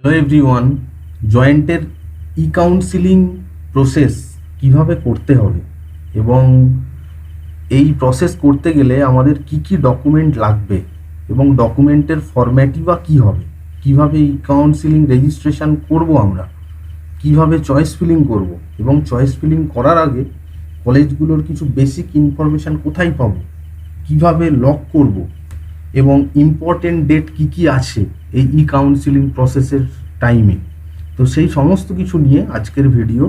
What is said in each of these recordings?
Hello everyone, জয়েন্টের ই counselling process কিভাবে করতে হবে এবং এই প্রসেস করতে গেলে আমাদের কি কি ডকুমেন্ট লাগবে এবং ডকুমেন্টের ফরম্যাটই বা কী হবে, কিভাবে ই কাউন্সিলিং রেজিস্ট্রেশন করব, আমরা কিভাবে চয়েস ফিলিং করব এবং চয়েস ফিলিং করার আগে কলেজগুলোর কিছু বেসিক ইনফরমেশান কোথায় পাবো, কিভাবে লক করব এবং ইম্পর্টেন্ট ডেট কি কি আছে এই ই কাউন্সিলিং প্রসেসের টাইমে। তো সেই সমস্ত কিছু নিয়ে আজকের ভিডিও।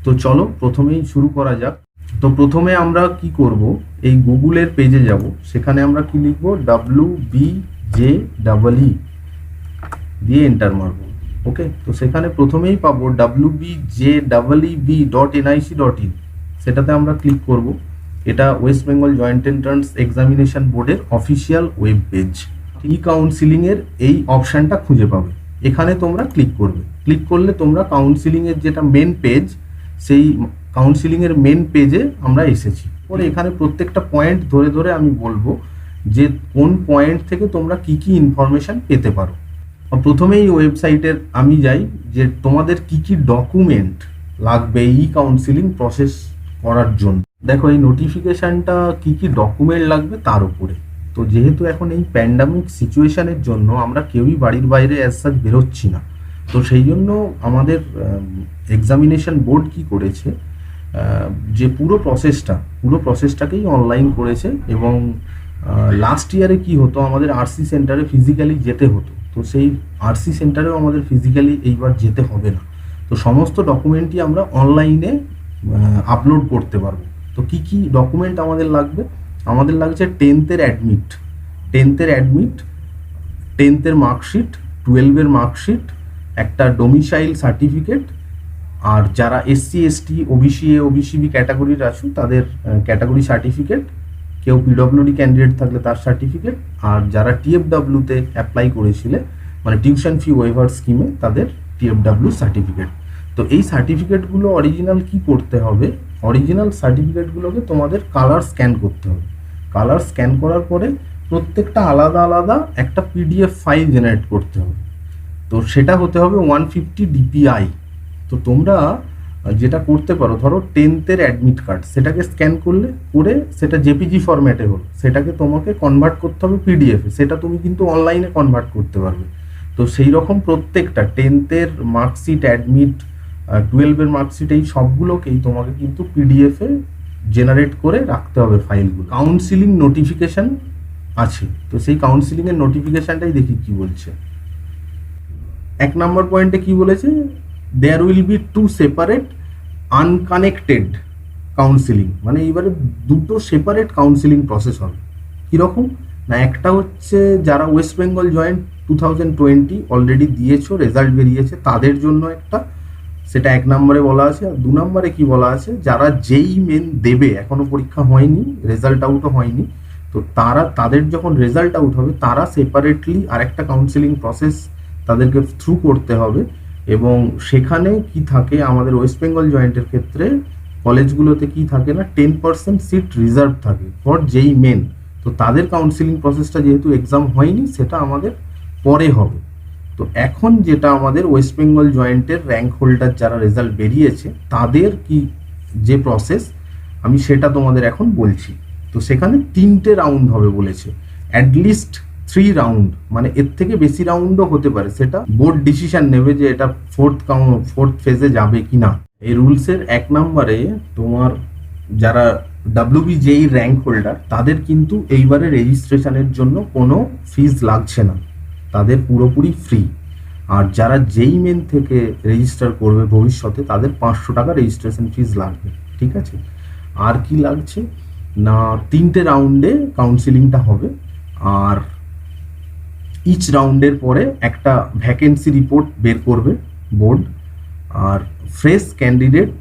তো চলো প্রথমেই শুরু করা যাক। তো প্রথমে আমরা কি করব, এই গুগলের পেজে যাব, সেখানে আমরা কি লিখব, WBJEE দিয়ে এন্টার মারব। ওকে, তো সেখানে প্রথমেই পাবো WBJEEB.nic.in, সেটাতে আমরা ক্লিক করব। এটা West Bengal joint entrance examination বোর্ডের অফিসিয়াল ওয়েব পেজ। ই কাউন্সিলিংয়ের এই অপশানটা খুঁজে পাবে, এখানে তোমরা ক্লিক করবে। ক্লিক করলে তোমরা কাউন্সিলিংয়ের যেটা মেন পেজ, সেই কাউন্সিলিংয়ের মেন পেজে আমরা এসেছি। পরে এখানে প্রত্যেকটা পয়েন্ট ধরে ধরে আমি বলবো যে কোন পয়েন্ট থেকে তোমরা কি কি ইনফরমেশান পেতে পারো। প্রথমেই ওয়েবসাইটের আমি যাই যে তোমাদের কি কি ডকুমেন্ট লাগবে ই কাউন্সিলিং প্রসেস করার জন্য। দেখো এই নোটিফিকেশানটা কি কি ডকুমেন্ট লাগবে তার উপরে। তো যেহেতু এখন এই প্যান্ডামিক সিচুয়েশানের জন্য আমরা কেউই বাড়ির বাইরে অ্যাজ সাচ বেরোচ্ছি না, তো সেই জন্য আমাদের এক্সামিনেশন বোর্ড কি করেছে, যে পুরো প্রসেসটাকেই অনলাইন করেছে। এবং লাস্ট ইয়ারে কি হতো, আমাদের আরসি সেন্টারে ফিজিক্যালি যেতে হতো, তো সেই আরসি সেন্টারেও আমাদের ফিজিক্যালি এইবার যেতে হবে না। তো সমস্ত ডকুমেন্টই আমরা অনলাইনে আপলোড করতে পারবো। তো কি কি ডকুমেন্ট আমাদের লাগবে, আমাদের লাগছে 10th-এর অ্যাডমিট, 10th-এর মার্কশিট, 12-এর মার্কশিট, একটা ডোমিসাইল সার্টিফিকেট, আর যারা SC ST OBC A OBC B ক্যাটাগরির আছো তাদের ক্যাটাগরি সার্টিফিকেট, কেউ PWD ক্যান্ডিডেট থাকলে তার সার্টিফিকেট, আর যারা TFW-তে অ্যাপ্লাই করেছিলে মানে টিউশন ফি ওয়েভার স্কিমে তাদের TFW সার্টিফিকেট। তো এই সার্টিফিকেটগুলো অরিজিনাল কি করতে হবে, অরিজিনাল সার্টিফিকেটগুলোকে তোমাদের কালার স্ক্যান করতে হবে। কালার স্ক্যান করার পরে প্রত্যেকটা আলাদা আলাদা একটা PDF ফাইল জেনারেট করতে হবে। তো সেটা হতে হবে 150 DPI। তো তোমরা যেটা করতে পারো, ধরো 10th-এর অ্যাডমিট কার্ড, সেটাকে স্ক্যান করে সেটা জেপিজি ফরম্যাটে হলো, সেটাকে তোমাকে কনভার্ট করতে হবে PDF-এ, সেটা তুমি কিন্তু অনলাইনে কনভার্ট করতে পারবে। তো সেই রকম প্রত্যেকটা 10th-এর মার্কশিট, অ্যাডমিট, 12-এর মার্কশিট, এই সবগুলোকেই তোমাকে কিন্তু PDF-এ জেনারেট করে রাখতে হবে ফাইলগুলো। কাউন্সিলিং নোটিফিকেশান আছে, তো সেই কাউন্সিলিংয়ের নোটিফিকেশানটাই দেখি কি বলছে। 1 নম্বর পয়েন্টে কি বলেছে, there will be 2 separate unconnected counselling, মানে এইবারে দুটো সেপারেট কাউন্সিলিং প্রসেস হবে। কীরকম না, একটা হচ্ছে যারা ওয়েস্ট বেঙ্গল জয়েন্ট 2020 অলরেডি দিয়েছো, রেজাল্ট বেরিয়েছে, তাদের জন্য একটা, সেটা 1 নম্বরে বলা আছে। আর 2 নম্বরে কি বলা আছে, যারা যেই মেন দেবে, এখনো পরীক্ষা হয়নি, রেজাল্ট আউটও হয়নি, তো তাদের যখন রেজাল্ট আউট হবে তারা সেপারেটলি আরেকটা কাউন্সিলিং প্রসেস তাদেরকে থ্রু করতে হবে। এবং সেখানে কি থাকে, আমাদের ওয়েস্ট বেঙ্গল জয়েন্টের ক্ষেত্রে কলেজগুলোতে কি থাকে না, 10% সিট রিজার্ভ থাকে ফর যেই মেন। তো তাদের কাউন্সিলিং প্রসেসটা যেহেতু এক্সাম হয়নি, সেটা আমাদের পরে হবে। তো এখন যেটা আমাদের ওয়েস্ট বেঙ্গল জয়েন্টের র্যাঙ্ক হোল্ডার যারা রেজাল্ট বেরিয়েছে তাদের কি যে প্রসেস, আমি সেটা তোমাদের এখন বলছি। তো সেখানে 3টে রাউন্ড হবে বলেছে, অ্যাটলিস্ট 3 রাউন্ড, মানে এর থেকে বেশি রাউন্ডও হতে পারে, সেটা বোর্ড ডিসিশন নেবে যে এটা ফোর্থ ফেজে যাবে কি না। এই রুলসের 1 নম্বরে তোমার যারা WBJEE র্যাঙ্ক হোল্ডার তাদের কিন্তু এইবারে রেজিস্ট্রেশনের জন্য কোনো ফিজ লাগছে না, তাদের পুরোপুরি ফ্রি। আর যারা যেই মেন থেকে রেজিস্টার করবে ভবিষ্যতে, তাদের 500 টাকা রেজিস্ট্রেশন ফিজ লাগবে। ঠিক আছে, আর কি লাগছে না, 3টে রাউন্ডে কাউন্সিলিংটা হবে, আর ইচ রাউন্ডের পরে একটা ভ্যাকেন্সি রিপোর্ট বের করবে বোর্ড। আর ফ্রেশ ক্যান্ডিডেট,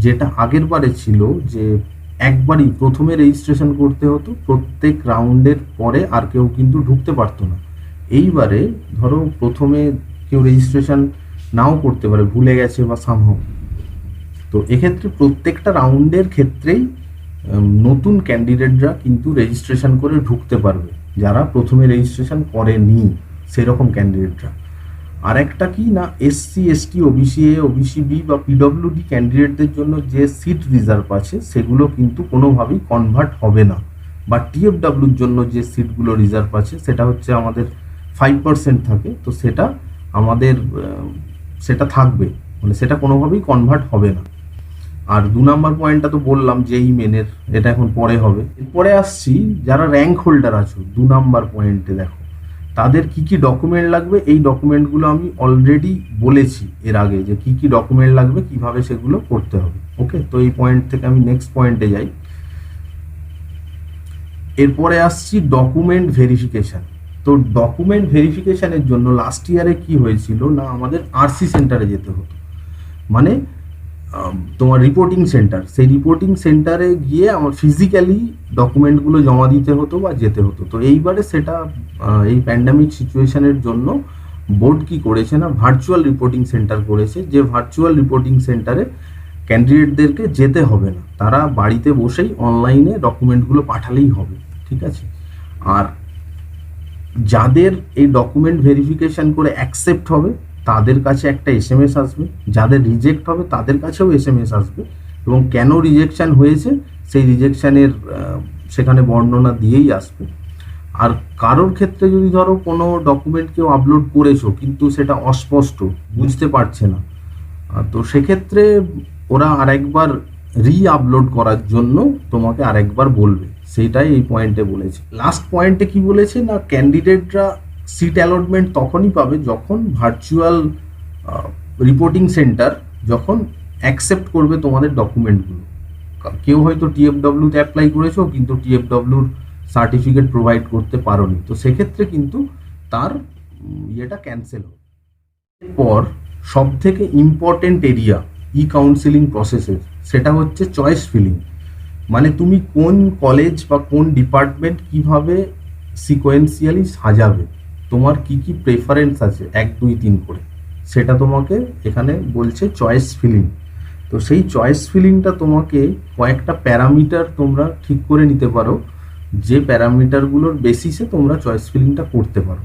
যেটা আগের বারে ছিল যে একবারই প্রথমে রেজিস্ট্রেশন করতে হতো, প্রত্যেক রাউন্ডের পরে আর কেউ কিন্তু ঢুকতে পারতো না। এইবারে ধরো প্রথমে কেউ রেজিস্ট্রেশন নাও করতে পারে, ভুলে গেছে বা সামহাও, তো এক্ষেত্রে প্রত্যেকটা রাউন্ডের ক্ষেত্রেই নতুন ক্যান্ডিডেটরা কিন্তু রেজিস্ট্রেশন করে ঢুকতে পারবে, যারা প্রথমে রেজিস্ট্রেশন করেনি সেরকম ক্যান্ডিডেটরা। আর একটা কি না, SC ST OBC A OBC B বা পিডব্লিউডি ক্যান্ডিডেটদের জন্য যে সিট রিজার্ভ আছে সেগুলো কিন্তু কোনোভাবেই কনভার্ট হবে না, বা টিএফডব্লিউর জন্য যে সিটগুলো রিজার্ভ আছে সেটা হচ্ছে আমাদের 5% থাকে, তো সেটা আমাদের সেটা থাকবে, মানে সেটা কোনোভাবেই কনভার্ট হবে না। আর 2 নম্বর পয়েন্টটা তো বললাম যেই মেনের, এটা এখন পরে হবে। এরপরে আসছি যারা র্যাঙ্ক হোল্ডার আছো, 2 নম্বর পয়েন্টে দেখো তাদের কি কি ডকুমেন্ট লাগবে। এই ডকুমেন্টগুলো আমি অলরেডি বলেছি এর আগে যে কি কি ডকুমেন্ট লাগবে, কিভাবে সেগুলো করতে হবে। ওকে, তো এই পয়েন্ট থেকে আমি নেক্সট পয়েন্টে যাই। এরপরে আসছি ডকুমেন্ট ভেরিফিকেশন। তো ডকুমেন্ট ভেরিফিকেশনের জন্য লাস্ট ইয়ারে কি হয়েছিল না, আমাদের আরসি সেন্টারে যেতে হতো, মানে তোমার রিপোর্টিং সেন্টার, সেই রিপোর্টিং সেন্টারে গিয়ে আমার ফিজিক্যালি ডকুমেন্টগুলো জমা দিতে হতো বা যেতে হতো। তো এইবারে সেটা এই প্যান্ডামিক সিচুয়েশনের জন্য বোর্ড কি করেছে না, ভার্চুয়াল রিপোর্টিং সেন্টার করেছে, যে ভার্চুয়াল রিপোর্টিং সেন্টারে ক্যান্ডিডেটদেরকে যেতে হবে না, তারা বাড়িতে বসেই অনলাইনে ডকুমেন্টগুলো পাঠালেই হবে। ঠিক আছে, আর যাদের এই ডকুমেন্ট ভেরিফিকেশন করে অ্যাকসেপ্ট হবে তাদের কাছে একটা এসএমএস আসবে, যাদের রিজেক্ট হবে তাদের কাছেও এসএমএস আসবে, এবং কেন রিজেকশন হয়েছে সেই রিজেকশনের সেখানে বর্ণনা দিয়েই আসবে। আর কারোর ক্ষেত্রে যদি ধরো কোনো ডকুমেন্ট কেউ আপলোড করেছো কিন্তু সেটা অস্পষ্ট, বুঝতে পারছে না, তো সেক্ষেত্রে ওরা আরেকবার আপলোড করার জন্য তোমাকে আরেকবার বলবে, সেইটাই এই পয়েন্টে বলেছে। লাস্ট পয়েন্টে কি বলেছে না, ক্যান্ডিডেটরা সিট অ্যালটমেন্ট তখনই পাবে যখন ভার্চুয়াল রিপোর্টিং সেন্টার যখন অ্যাকসেপ্ট করবে তোমাদের ডকুমেন্টগুলো। কেউ হয়তো টিএফডব্লিউতে অ্যাপ্লাই করেছো কিন্তু টিএফডব্লিউর সার্টিফিকেট প্রোভাইড করতে পারোনি, তো সেক্ষেত্রে কিন্তু তার ইয়েটা ক্যান্সেল হবে। এরপর সব থেকে ইম্পর্টেন্ট এরিয়া ই কাউন্সিলিং প্রসেসের, সেটা হচ্ছে চয়েস ফিলিং। মানে তুমি কোন কলেজ বা কোন ডিপার্টমেন্ট কিভাবে সিকোয়েন্সিয়ালি সাজাবে, তোমার কি কি প্রেফারেন্স আছে 1 2 3 করে, সেটা তোমাকে এখানে বলছে চয়েস ফিলিং। তো সেই চয়েস ফিলিংটা তোমাকে কয়েকটা প্যারামিটার তোমরা ঠিক করে নিতে পারো, যে প্যারামিটারগুলোর বেসিসে তোমরা চয়েস ফিলিংটা করতে পারো।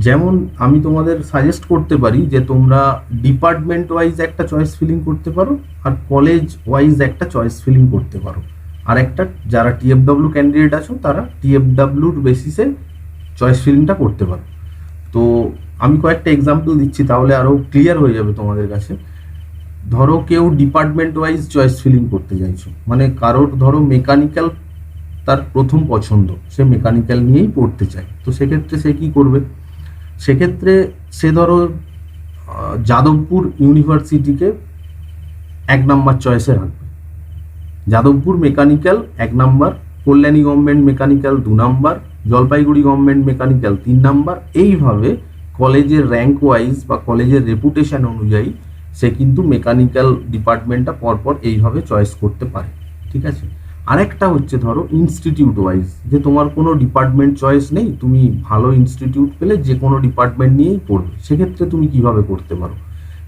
যেমন আমি তোমাদের সাজেস্ট করতে পারি যে তোমরা ডিপার্টমেন্ট ওয়াইজ একটা চয়েস ফিলিং করতে পারো, আর কলেজ ওয়াইজ একটা চয়েস ফিলিং করতে পারো, আর একটা যারা টিএফডব্লিউ ক্যান্ডিডেট আছো তারা টিএফডব্লিউর বেসিসে চয়েস ফিলিংটা করতে পারো। তো আমি কয়েকটা এক্সাম্পল দিচ্ছি, তাহলে আরও ক্লিয়ার হয়ে যাবে তোমাদের কাছে। ধরো কেউ ডিপার্টমেন্ট ওয়াইজ চয়েস ফিলিং করতে চাইছো, মানে কারোর ধরো মেকানিক্যাল তার প্রথম পছন্দ, সে মেকানিক্যাল নিয়েই পড়তে চায়, তো সেক্ষেত্রে সে কী করবে, সেক্ষেত্রে সে ধরো যাদবপুর ইউনিভার্সিটিকে 1 নাম্বার চয়েসে রাখবে, Jadavpur mechanical 1 number, Kalyani government mechanical 2 number, Jalpaiguri government mechanical 3 number. এইভাবে কলেজের র্যাঙ্ক ওয়াইজ বা কলেজের রেপুটেশন অনুযায়ী সে কিন্তু মেকানিক্যাল ডিপার্টমেন্টটা পরপর এইভাবে চয়েস করতে পারে। ঠিক আছে, আরেকটা হচ্ছে ধরো ইনস্টিটিউট ওয়াইজ, যে তোমার কোনো ডিপার্টমেন্ট চয়েস নেই, তুমি ভালো ইনস্টিটিউট পেলে যে কোনো ডিপার্টমেন্ট নিয়েই পড়বে, সেক্ষেত্রে তুমি কিভাবে করতে পারো,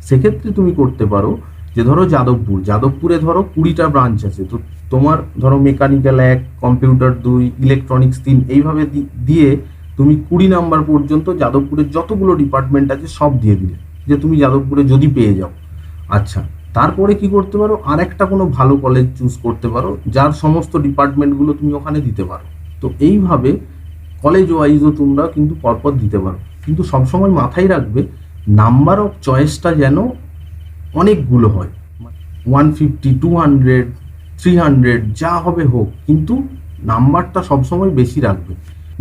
সেক্ষেত্রে তুমি করতে পারো যে ধরো যাদবপুরে ধরো 20টা ব্রাঞ্চ আছে, তো তোমার ধরো মেকানিক্যাল 1, কম্পিউটার 2, ইলেকট্রনিক্স 3, এইভাবে দিয়ে তুমি 20 নাম্বার পর্যন্ত যাদবপুরের যতগুলো ডিপার্টমেন্ট আছে সব দিয়ে দিলে, যে তুমি যাদবপুরে যদি পেয়ে যাও। আচ্ছা, তারপরে কি করতে পারো, আর একটা কোনো ভালো কলেজ চুজ করতে পারো যার সমস্ত ডিপার্টমেন্টগুলো তুমি ওখানে দিতে পারো। তো এইভাবে কলেজ ওয়াইজও তোমরা কিন্তু পরপর দিতে পারো, কিন্তু সবসময় মাথায় রাখবে নাম্বার অফ চয়েসটা যেন অনেকগুলো হয়, 150, 200, 300 যা হবে হোক, কিন্তু নাম্বারটা সবসময় বেশি রাখবে।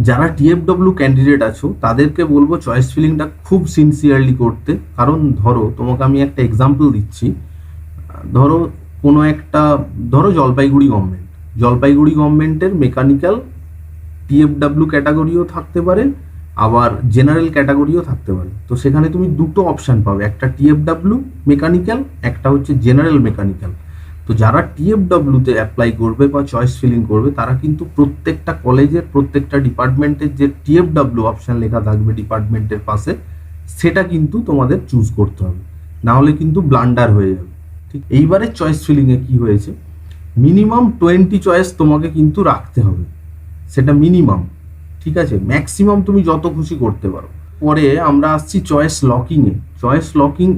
যারা টিএফডব্লিউ ক্যান্ডিডেট আছো তাদেরকে বলবো চয়েস ফিলিংটা খুব সিনসিয়ারলি করতে, কারণ ধরো তোমাকে আমি একটা এক্সাম্পল দিচ্ছি। ধরো কোনো একটা, ধরো জলপাইগুড়ি গভর্নমেন্টের মেকানিক্যাল টিএফডব্লিউ ক্যাটাগরিও থাকতে পারে, আবার জেনারেল ক্যাটাগরিও থাকতে পারে। তো সেখানে তুমি দুটো অপশান পাবে, একটা টিএফডব্লিউ মেকানিক্যাল, একটা হচ্ছে জেনারেল মেকানিক্যাল। তো যারা টিএফডব্লিউতে অ্যাপ্লাই করবে বা চয়েস ফিলিং করবে তারা কিন্তু প্রত্যেকটা কলেজের প্রত্যেকটা ডিপার্টমেন্টের যে টিএফডব্লিউ অপশান লেখা থাকবে ডিপার্টমেন্টের পাশে, সেটা কিন্তু তোমাদের চুজ করতে হবে, না হলে কিন্তু ব্লান্ডার হয়ে যাবে। ঠিক এইবারে চয়েস ফিলিংয়ে কি হয়েছে, মিনিমাম 20 চয়েস তোমাকে কিন্তু রাখতে হবে, সেটা মিনিমাম। ঠিক আছে, ম্যাক্সিমাম তুমি যত খুশি করতে পারো। পরে আমরা আসছি চয়েস লকিংয়ে। চয়েস লকিং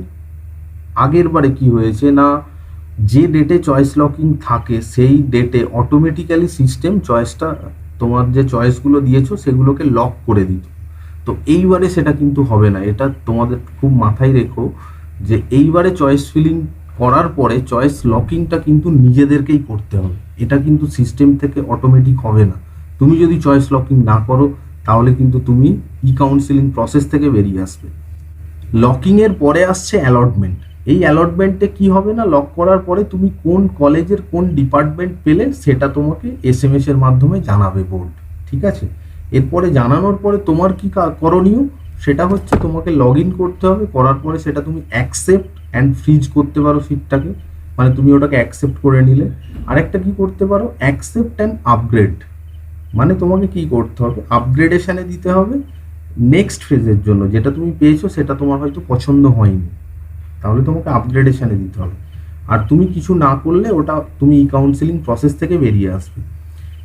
আগের বারে কি হয়েছে না, যে ডেটে চয়েস লকিং থাকে সেই ডেটে অটোমেটিক্যালি সিস্টেম চয়েসটা, তোমার যে চয়েসগুলো দিয়েছো সেগুলোকে লক করে দিত। তো এইবারে সেটা কিন্তু হবে না, এটা তোমাদের খুব মাথায় রেখো যে এইবারে চয়েস ফিলিং করার পরে চয়েস লকিংটা কিন্তু নিজেদেরকেই করতে হবে, এটা কিন্তু সিস্টেম থেকে অটোমেটিক হবে না। তুমি যদি চয়েস লকিং না করো তাহলে কিন্তু তুমি ই কাউন্সিলিং প্রসেস থেকে বেরিয়ে আসবে। লকিংয়ের পরে আসছে অ্যালটমেন্ট। এই অ্যালটমেন্টে কি হবে না, লক করার পরে তুমি কোন কলেজের কোন ডিপার্টমেন্ট পেলে সেটা তোমাকে এসএমএস এর মাধ্যমে জানাবে বোর্ড, ঠিক আছে। এরপরে জানানোর পরে তোমার কি করণীয়, সেটা হচ্ছে তোমাকে লগ ইন করতে হবে। করার পরে সেটা তুমি অ্যাকসেপ্ট অ্যান্ড ফ্রিজ করতে পারো সিটটাকে, মানে তুমি ওটাকে অ্যাকসেপ্ট করে নিলে। আরেকটা কি করতে পারো, অ্যাকসেপ্ট অ্যান্ড আপগ্রেড, মানে তোমাকে কি করতে হবে, আপগ্রেডেশনে দিতে হবে নেক্সট ফেজের জন্য। যেটা তুমি পেয়েছো সেটা তোমার হয়তো পছন্দ হয়নি, তাহলে তোমাকে আপগ্রেডেশনে দিতে হবে। আর তুমি কিছু না করলে ওটা তুমি ই কাউন্সিলিং প্রসেস থেকে বেরিয়ে আসবে।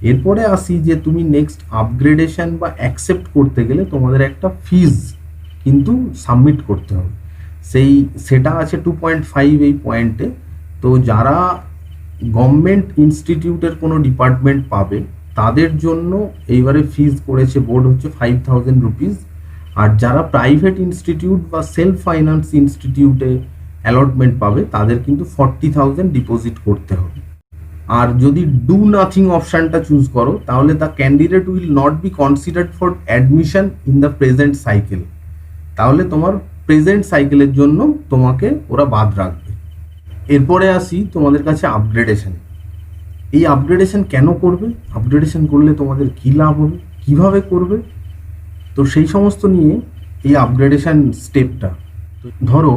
এরপরে আসি যে তুমি নেক্সট আপগ্রেডেশন বা অ্যাকসেপ্ট করতে গেলে তোমাদের একটা ফিজ কিন্তু সাবমিট করতে হবে। সেটা আছে 2.5 এই পয়েন্টে। তো যারা গভর্নমেন্ট ইনস্টিটিউটের কোনো ডিপার্টমেন্ট পাবে তাদের জন্য এইবারে ফিজ করেছে বোর্ড হচ্ছে 5,000 রুপিস। আর যারা প্রাইভেট ইনস্টিটিউট বা সেলফ ফাইন্যান্স ইনস্টিটিউটে অ্যালটমেন্ট পাবে তাদের কিন্তু 40,000 ডিপোজিট করতে হবে। আর যদি ডু নাথিং অপশানটা চুজ করো তাহলে the candidate will not be considered for admission in the present cycle, তাহলে তোমার প্রেজেন্ট সাইকেলের জন্য তোমাকে ওরা বাদ রাখবে। এরপরে আসি তোমাদের কাছে আপগ্রেডেশন। এই আপগ্রেডেশন কেন করবে, আপগ্রেডেশন করলে তোমাদের কী লাভ হবে, কিভাবে করবে, তো সেই সমস্ত নিয়ে এই আপগ্রেডেশন স্টেপটা। ধরো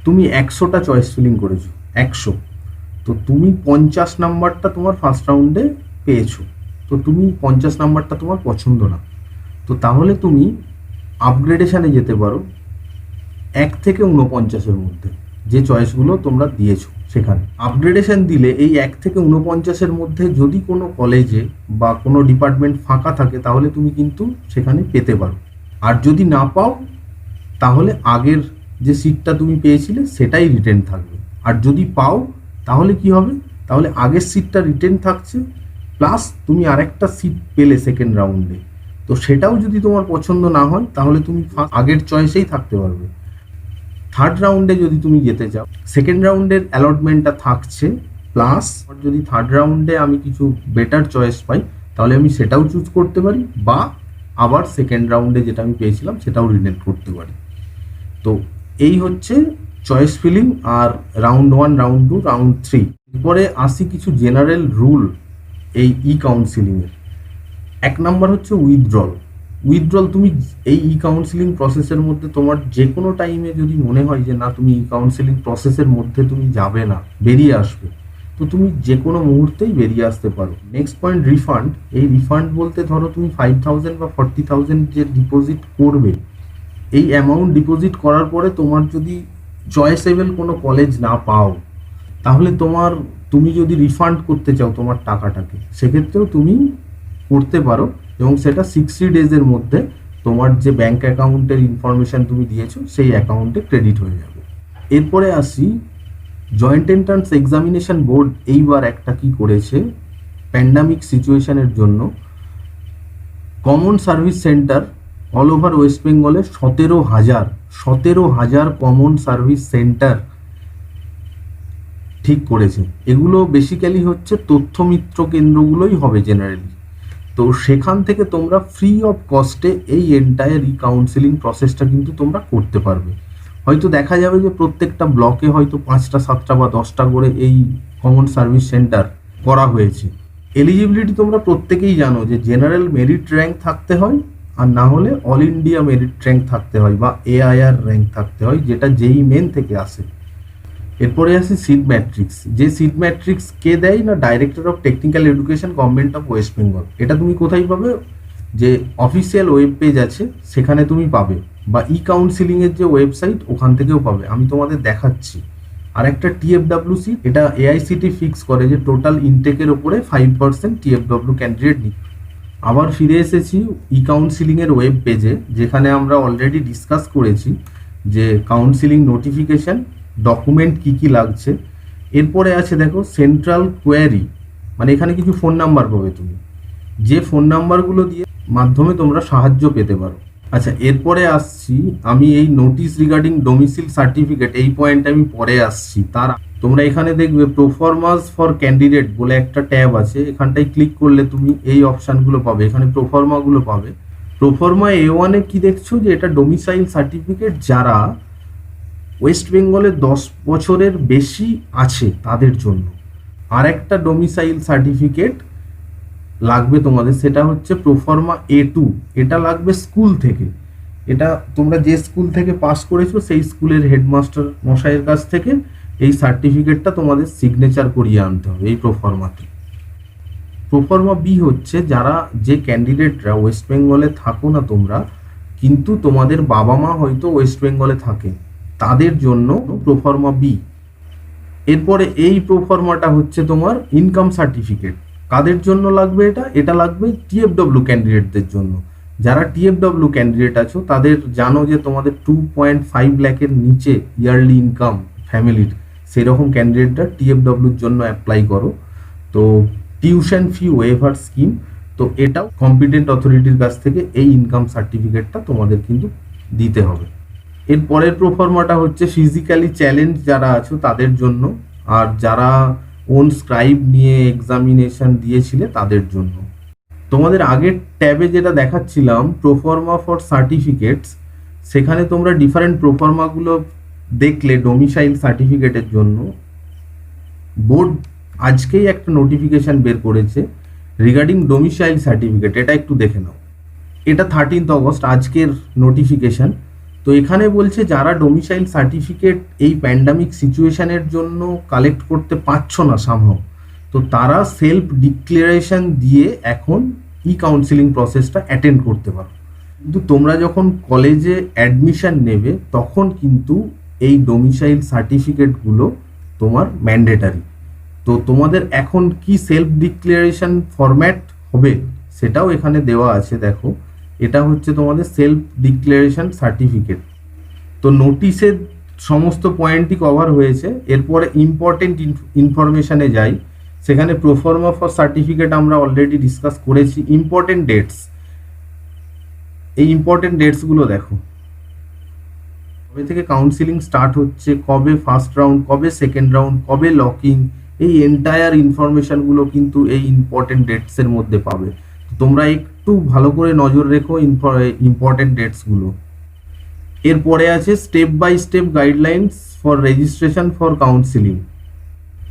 তুমি 100টা চয়েস ফিলিং করেছো, 100, তো তুমি 50 নাম্বারটা তোমার ফার্স্ট রাউন্ডে পেয়েছো, তো তুমি 50 নাম্বারটা তোমার পছন্দ না, তো তাহলে তুমি আপগ্রেডেশনে যেতে পারো 1 থেকে 49-এর মধ্যে যে চয়েসগুলো তোমরা দিয়েছো সেখানে। আপগ্রেডেশন দিলে এই 1 থেকে 49-এর মধ্যে যদি কোনো কলেজে বা কোনো ডিপার্টমেন্ট ফাঁকা থাকে তাহলে তুমি কিন্তু সেখানে পেতে পারো। আর যদি না পাও তাহলে আগের যে সিটটা তুমি পেয়েছিলে সেটাই রিটেন থাকবে। আর যদি পাও তাহলে কি হবে, তাহলে আগের সিটটা রিটেন থাকছে প্লাস তুমি আরেকটা সিট পেলে সেকেন্ড রাউন্ডে, তো সেটাও যদি তোমার পছন্দ না হয় তাহলে তুমি আগের চয়েসেই থাকতে পারবে। থার্ড রাউন্ডে যদি তুমি যেতে চাও সেকেন্ড রাউন্ডের অ্যালটমেন্টটা থাকছে প্লাস যদি থার্ড রাউন্ডে আমি কিছু বেটার চয়েস পাই তাহলে আমি সেটাও চুজ করতে পারি, বা আবার সেকেন্ড রাউন্ডে যেটা আমি পেয়েছিলাম সেটাও রিটেন করতে পারি। তো এই হচ্ছে চয়েস ফিলিং আর রাউন্ড 1, রাউন্ড 2, রাউন্ড 3। এরপরে আসি কিছু জেনারেল রুল এই ই কাউন্সিলিংয়ের। 1 নম্বর হচ্ছে উইথড্রল। তুমি এই ই কাউন্সিলিং প্রসেসের মধ্যে তোমার যে কোনো টাইমে যদি মনে হয় যে না তুমি ই কাউন্সিলিং প্রসেসের মধ্যে তুমি যাবে না, বেরিয়ে আসবে, তো তুমি যে কোনো মুহূর্তেই বেরিয়ে আসতে পারো। Next point refund. এই রিফান্ড বলতে ধরো তুমি 5,000 বা 40,000 যে ডিপোজিট করবে, এই অ্যামাউন্ট ডিপোজিট করার পরে তোমার যদি চয়েসেবল কোনো কলেজ না পাও তাহলে তুমি যদি রিফান্ড করতে চাও তোমার টাকাটাকে সেক্ষেত্রেও তুমি করতে পারো, এবং সেটা 60 ডেজের মধ্যে তোমার যে ব্যাংক অ্যাকাউন্টের ইনফরমেশন তুমি দিয়েছো সেই অ্যাকাউন্টে ক্রেডিট হয়ে যাবে। এরপরে আসি জয়েন্ট এন্ট্রান্স এক্সামিনেশন বোর্ড এইবার একটা কি করেছে, প্যান্ডামিক সিচুয়েশনের জন্য common service centre all over West বেঙ্গলে 17,000 কমন সার্ভিস সেন্টার ঠিক করেছে। এগুলো বেসিক্যালি হচ্ছে তথ্যমিত্র কেন্দ্রগুলোই হবে জেনারেলি। তো সেখান থেকে তোমরা ফ্রি অফ কস্টে এই এন্টায়ার ই কাউন্সিলিং প্রসেসটা কিন্তু তোমরা করতে পারবে। হয়তো দেখা যাবে যে প্রত্যেকটা ব্লকে হয়তো 5টা 7টা বা 10টা করে এই কমন সার্ভিস সেন্টার করা হয়েছে। এলিজিবিলিটি তোমরা প্রত্যেকেই জানো যে জেনারেল মেরিট র্যাঙ্ক থাকতে হয়, আর না হলে অল ইন্ডিয়া মেরিট র্যাঙ্ক থাকতে হয় বা AIR র্যাঙ্ক থাকতে হয়, যেটা JEE মেন থেকে আসে। এরপরে আসি সিট ম্যাট্রিক্স। যে সিট ম্যাট্রিক্স কে দেয় না, director of technical education, government of West Bengal. এটা তুমি কোথায় পাবে, যে অফিসিয়াল ওয়েব পেজ আছে সেখানে তুমি পাবে, বা ই কাউন্সিলিংয়ের যে ওয়েবসাইট ওখান থেকেও পাবে। আমি তোমাদের দেখাচ্ছি। আর একটা TFW সিট, এটা AICTE ফিক্স করে যে টোটাল ইনটেকের ওপরে 5% TFW ক্যান্ডিডেট নিতে। আবার ফিরে এসেছি ই কাউন্সিলিংয়ের ওয়েব পেজে, যেখানে আমরা অলরেডি ডিসকাস করেছি যে কাউন্সিলিং নোটিফিকেশন ডকুমেন্ট কি কি লাগছে। এরপরে আছে দেখো সেন্ট্রাল কোয়ারি, মানে এখানে কিছু ফোন নাম্বার পাবে তুমি, যে ফোন নাম্বারগুলো দিয়ে মাধ্যমে তোমরা সাহায্য পেতে পারো। আচ্ছা, এরপরে আসছি আমি এই নোটিশ রিগার্ডিং ডোমিসিল সার্টিফিকেট, এই পয়েন্টে আমি পরে আসছি। তার তোমরা এখানে দেখবে প্রোফর্মাস ফর ক্যান্ডিডেট বলে একটা ট্যাব আছে, এখানটায় ক্লিক করলে তুমি এই অপশানগুলো পাবে, এখানে প্রোফর্মাগুলো পাবে। প্রোফর্মা A1-এ কি দেখছো যে এটা ডোমিসাইল সার্টিফিকেট যারা ওয়েস্ট বেঙ্গলে 10 বছরের বেশি আছে তাদের জন্য। আর একটা ডোমিসাইল সার্টিফিকেট লাগবে তোমাদের, সেটা হচ্ছে প্রোফর্মা A2, এটা লাগবে স্কুল থেকে। এটা তোমরা যে স্কুল থেকে পাস করেছো সেই স্কুলের হেডমাস্টার মশাইয়ের কাছ থেকে এই সার্টিফিকেটটা তোমাদের সিগনেচার করিয়ে আনতে হবে এই প্রোফর্মাতে। প্রোফর্মা B হচ্ছে যারা যে ক্যান্ডিডেটরা ওয়েস্ট বেঙ্গলে থাকো না তোমরা, কিন্তু তোমাদের বাবা মা হয়তো ওয়েস্ট বেঙ্গলে থাকে, তাদের জন্য প্রোফর্মা B। এরপরে এই প্রোফর্মাটা হচ্ছে তোমার ইনকাম সার্টিফিকেট। কাদের জন্য লাগবে এটা? এটা লাগবে TFW ক্যান্ডিডেটদের জন্য। যারা TFW ক্যান্ডিডেট আছো তাদের জানো যে তোমাদের 2.5 লাখের নিচে ইয়ারলি ইনকাম ফ্যামিলির, সেরকম ক্যান্ডিডেটরা TFWর জন্য অ্যাপ্লাই করো। তো টিউশন ফি ওয়েভার স্কিম, তো এটাও কম্পিটেন্ট অথরিটির কাছ থেকে এই ইনকাম সার্টিফিকেটটা তোমাদের কিন্তু দিতে হবে। এর পরের প্রোফর্মাটা হচ্ছে ফিজিক্যালি চ্যালেঞ্জ যারা আছো তাদের জন্য, আর যারা ওন স্ক্রাইব নিয়ে এক্সামিনেশন দিয়েছিলে তাদের জন্য। তোমাদের আগের ট্যাবে যেটা দেখাচ্ছিলাম প্রোফর্মা ফর সার্টিফিকেটস, সেখানে তোমরা ডিফারেন্ট প্রোফর্মাগুলো দেখলে ডোমিসাইল সার্টিফিকেটের জন্য। বোর্ড আজকেই একটা নোটিফিকেশন বের করেছে রিগার্ডিং ডোমিসাইল সার্টিফিকেট, এটা একটু দেখে নাও। এটা 13 অগস্ট আজকের নোটিফিকেশন। তো এখানে বলছে যারা ডোমিসাইল সার্টিফিকেট এই প্যান্ডামিক সিচুয়েশনের জন্য কালেক্ট করতে পারছো না সামহাও, তো তারা সেলফ ডিক্লারেশন দিয়ে এখন ই কাউন্সিলিং প্রসেসটা অ্যাটেন্ড করতে পারো। কিন্তু তোমরা যখন কলেজে অ্যাডমিশন নেবে তখন কিন্তু এই ডোমিসাইল সার্টিফিকেটগুলো তোমার ম্যান্ডেটারি। তো তোমাদের এখন কি সেলফ ডিক্লারেশন ফরম্যাট হবে সেটাও এখানে দেওয়া আছে, দেখো এটা হচ্ছে তোমাদের সেলফ ডিক্লারেশন সার্টিফিকেট। তো নোটিশের সমস্ত পয়েন্টই কভার হয়েছে। এরপরে ইম্পর্টেন্ট ইনফরমেশানে যাই, সেখানে প্রোফর্মা ফর সার্টিফিকেট আমরা অলরেডি ডিসকাস করেছি। ইম্পর্টেন্ট ডেটস, এই ইম্পর্টেন্ট ডেটসগুলো দেখো, কবে থেকে কাউন্সিলিং স্টার্ট হচ্ছে, কবে ফার্স্ট রাউন্ড, কবে সেকেন্ড রাউন্ড, কবে লকিং, এই এন্টায়ার ইনফরমেশানগুলো কিন্তু এই ইম্পর্টেন্ট ডেটসের মধ্যে পাবে। তোমরা একটু ভালো করে নজর রেখো ইম্পর্টেন্ট ডেটসগুলো। এরপরে আছে step by step guidelines for registration for counselling.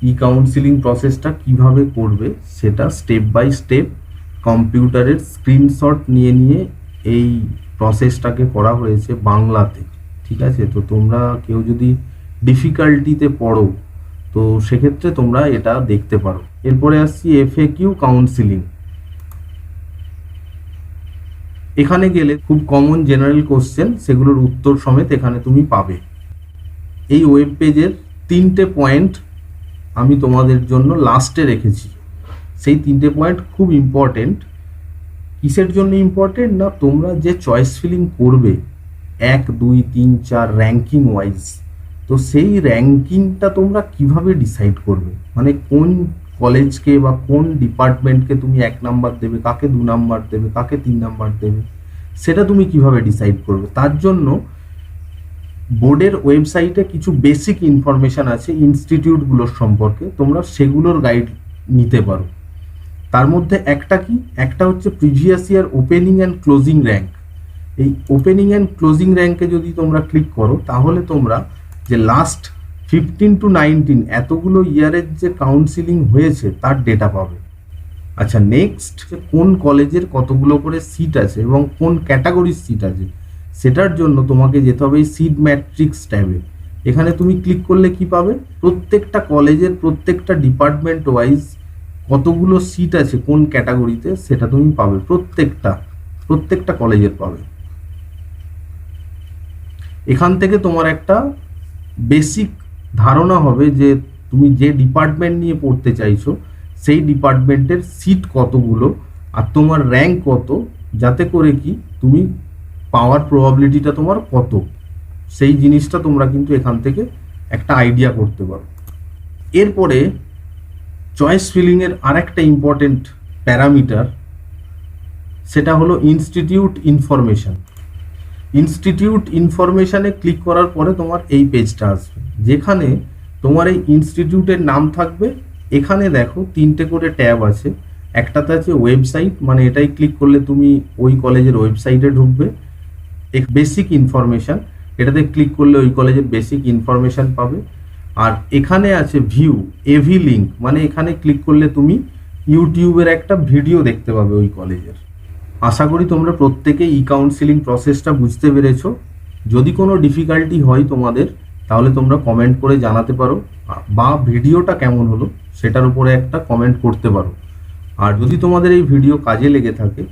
E counselling প্রসেসটা কিভাবে করবে সেটা স্টেপ বাই স্টেপ কম্পিউটারের স্ক্রিনশট নিয়ে নিয়ে এই প্রসেসটাকে করা হয়েছে বাংলাতে, ঠিক আছে? তো তোমরা কেউ যদি ডিফিকাল্টিতে পড়ো তো সেক্ষেত্রে তোমরা এটা দেখতে পারো। এরপরে আসছি FAQ কাউন্সিলিং। এখানে গেলে খুব কমন জেনারেল কোশ্চেন, সেগুলোর উত্তর সমেত এখানে তুমি পাবে। এই ওয়েব পেজের 3টে পয়েন্ট আমি তোমাদের জন্য লাস্টে রেখেছি। সেই 3টে পয়েন্ট খুব ইম্পর্টেন্ট। কিসের জন্য ইম্পর্টেন্ট না, তোমরা যে চয়েস ফিলিং করবে 1, 2, 3, 4 র্যাঙ্কিং ওয়াইজ, তো সেই র্যাঙ্কিংটা তোমরা কিভাবে ডিসাইড করবে, মানে কোন কলেজকে বা কোন ডিপার্টমেন্টকে তুমি 1 নাম্বার দেবে, কাকে 2 নাম্বার দেবে, কাকে 3 নাম্বার দেবে, সেটা তুমি কিভাবে ডিসাইড করবে। তার জন্য বোর্ডের ওয়েবসাইটে কিছু বেসিক ইনফরমেশান আছে ইনস্টিটিউটগুলোর সম্পর্কে, তোমরা সেগুলোর গাইড নিতে পারো। তার মধ্যে একটা হচ্ছে previous year opening and closing rank. এই ওপেনিং অ্যান্ড ক্লোজিং র্যাঙ্কে যদি তোমরা ক্লিক করো তাহলে তোমরা যে লাস্ট 15 to 19 এতগুলো ইয়ারের যে কাউন্সিলিং হয়েছে তার ডেটা পাবে। আচ্ছা, নেক্সট কোন কলেজের কতগুলো করে সিট আছে এবং কোন ক্যাটাগরির সিট আছে, সেটার জন্য তোমাকে যেতে হবে এই সিট ম্যাট্রিক্স ট্যাবে। এখানে তুমি ক্লিক করলে কি পাবে, প্রত্যেকটা কলেজের প্রত্যেকটা ডিপার্টমেন্ট ওয়াইজ কতগুলো সিট আছে কোন ক্যাটাগরিতে সেটা তুমি পাবে, প্রত্যেকটা কলেজের পাবে। এখান থেকে তোমার একটা বেসিক ধারণা হবে যে তুমি যে ডিপার্টমেন্ট নিয়ে পড়তে চাইছো সেই ডিপার্টমেন্টের সিট কতগুলো আর তোমার র্যাঙ্ক কত, যাতে করে কি তুমি পাওয়ার প্রবাবিলিটিটা তোমার কত, সেই জিনিসটা তোমরা কিন্তু এখান থেকে একটা আইডিয়া করতে পারো। এরপরে চয়েস ফিলিংয়ের আর একটা ইম্পর্টেন্ট প্যারামিটার, সেটা হলো ইনস্টিটিউট ইনফরমেশন। ইনস্টিটিউট ইনফরমেশানে ক্লিক করার পরে তোমার এই পেজটা আসবে, যেখানে তোমার এই ইনস্টিটিউটের নাম থাকবে। এখানে দেখো 3টে করে ট্যাব আছে। একটাতে আছে ওয়েবসাইট, মানে এটাই ক্লিক করলে তুমি ওই কলেজের ওয়েবসাইটে ঢুকবে। বেসিক ইনফরমেশান, এটাতে ক্লিক করলে ওই কলেজের বেসিক ইনফরমেশান পাবে। আর এখানে আছে ভিউ এভি লিঙ্ক, মানে এখানে ক্লিক করলে তুমি ইউটিউবের একটা ভিডিও দেখতে পাবে ওই কলেজের। আশা করি তোমরা প্রত্যেকে ই কাউন্সিলিং প্রসেসটা বুঝতে পেরেছো। যদি কোনো ডিফিকাল্টি হয় তোমাদের, তাহলে তোমরা কমেন্ট করে জানাতে পারো, বা ভিডিওটা কেমন হলো সেটার উপরে একটা কমেন্ট করতে পারো। আর যদি তোমাদের এই ভিডিও কাজে লেগে থাকে,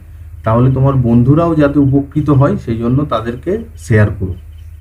তাহলে তোমার বন্ধুরাও যাতে উপকৃত হয় সেই জন্য তাদেরকে শেয়ার করো।